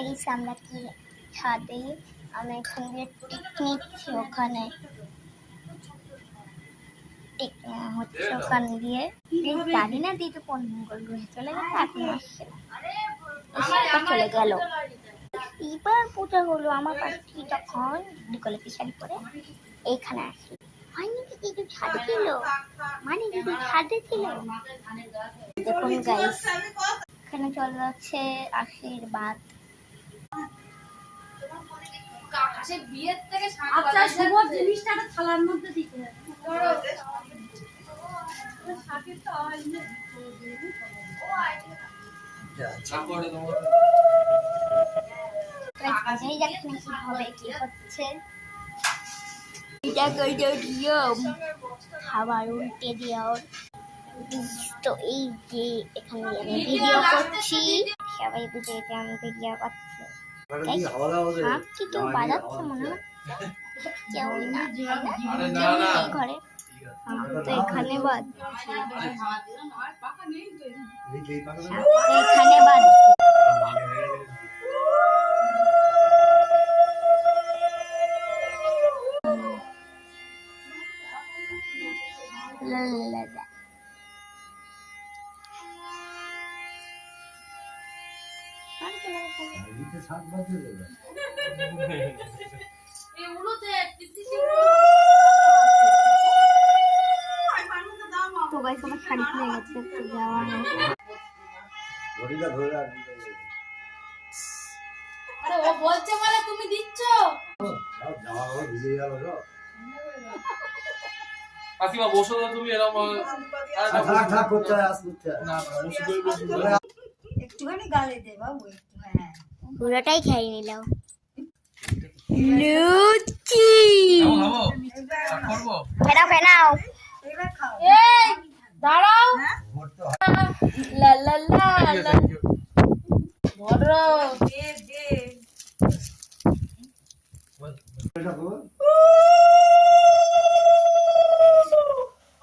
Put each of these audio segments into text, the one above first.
গেছি আমরা কি ছাদে, আমরা এখান দিয়ে পিকনিক ওখানে হচ্ছে ওখান দিয়ে জানি না দিদি কোন মঙ্গল গ্রহে চলে গেছে, এখন আসছে না, চলে গেল। এবার পূজা হলো আমার পাশে তখন বিকলে পিছালি করে এইখানে আসি, হয়নি দিদি ছাদে ছিল, মানে দিদি ছাদে ছিল। দেখুন গাইস এখানে চলে যাচ্ছে আশীর্বাদ। বিয়ের থেকে শুভ জিনিসটা থালার মধ্যে দিতে হবে। খাবার উল্টে দেওয়ার তো এই যে এখানে আমি ভিডিও করছি, সবাই বুঝে যে আমি ভিডিও করছি। কি কেউ বাজাচ্ছে মনে হয়, কেউ না ঘরে, তো এখানে বাজছে, এখানে বাজছে। তো গাইস আমার শাড়ি খুলে গেছে, তো যাওয়া না। আরে ও বলছে বলে তুমি দিচ্ছ। কাকিমা বসো না তুমি, এরকম একটুখানি গালে দে বাবু, একটু। হ্যাঁ পুরোটাই খেয়ে নিলাম। লুচি ফেনাও ফেনাও, এই দাঁড়াও, লা লা লা লা ধরো।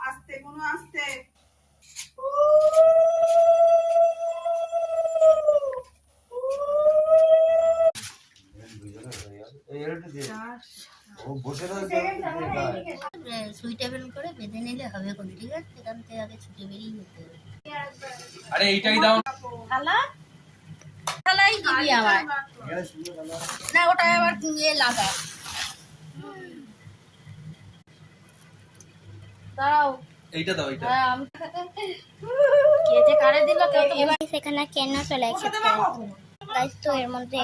আস্তে কোনো আস্তে। সুইটেবল করে বেঁধে নিলে হবে কোন, ঠিক আছে? এখান থেকে আগে ছুটে বেরিয়ে যেতে হবে। আরে এইটাই দাও থালা থালাই দিবি আমার না, ওটা আবার নিয়ে লাগা। দাঁড়াও, এইটা দাও, এইটা হ্যাঁ আমি কে যে কারে দিল কেউ তো এবার সেখানে কেন চলে এসেছে গাইস, তো এর মধ্যে